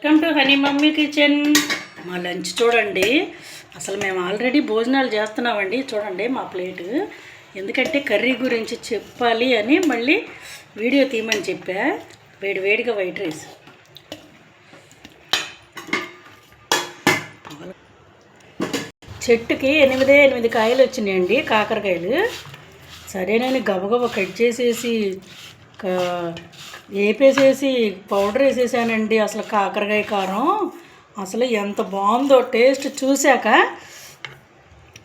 Welcome to honey mummy kitchen. మా lunch చూడండి. అసలు మేము ఆల్రెడీ భోజనాలు చేస్తున్నామండి. చూడండి మా ప్లేటు. ఎందుకంటే కర్రీ గురించి చెప్పాలి అని మళ్ళీ వీడియో తీయమని చెప్పా. వేడివేడిగా వైట్ రైస్, చెట్టుకి 8 కాయలు వచ్చినాయండి, కాకరకాయలు. సరే నేను గబగబ కట్ చేసేసి వేపేసేసి పౌడర్ వేసేసానండి. అసలు కాకరకాయ కారం అసలు ఎంత బాగుందో టేస్ట్ చూశాక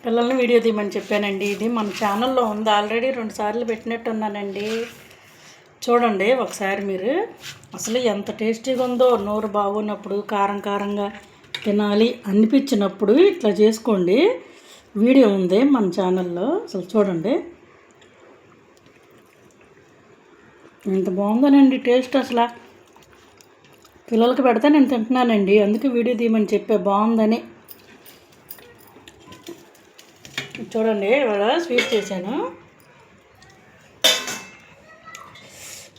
పిల్లల్ని వీడియో తీయమని చెప్పానండి. ఇది మన ఛానల్లో ఉంది, ఆల్రెడీ 2 సార్లు పెట్టినట్టున్నానండి. చూడండి ఒకసారి మీరు. అసలు ఎంత టేస్టీగా ఉందో, నోరు బాగున్నప్పుడు కారం కారంగా తినాలి అనిపించినప్పుడు ఇట్లా చేసుకోండి. వీడియో ఉంది మన ఛానల్లో, అసలు చూడండి ఎంత బాగుందోనండి టేస్ట్. అసలు పిల్లలకి పెడితే నేను తింటున్నానండి, అందుకే వీడియో తీయమని చెప్పే బాగుందని. చూడండి ఇవాళ స్వీట్ చేశాను,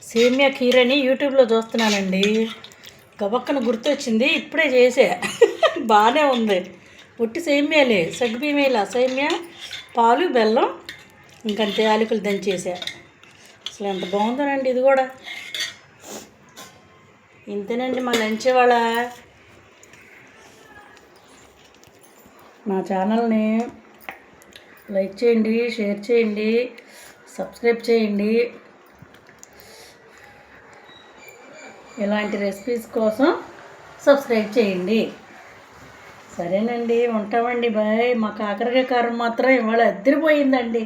సేమియా ఖీర్ అని యూట్యూబ్లో చూస్తున్నానండి. గబక్కన గుర్తొచ్చింది, ఇప్పుడే చేసా. బాగానే ఉంది. పొట్టి సేమియాలే, సగ్గుబియ్యమేలా సేమియా, పాలు బెల్లం ఇంకంతే, యాలకులు దంచేసా. అసలు ఎంత బాగుందోనండి ఇది కూడా. ఇంతేనండి మా లంచ్ ఇవాళ. నా ఛానల్ని లైక్ చేయండి, షేర్ చేయండి, సబ్స్క్రైబ్ చేయండి. ఇలాంటి రెసిపీస్ కోసం సబ్స్క్రైబ్ చేయండి. సరేనండి, ఉంటామండి, బాయ్. మా కాకరకాయ కారం మాత్రం ఇవాళ అద్దరిపోయిందండి.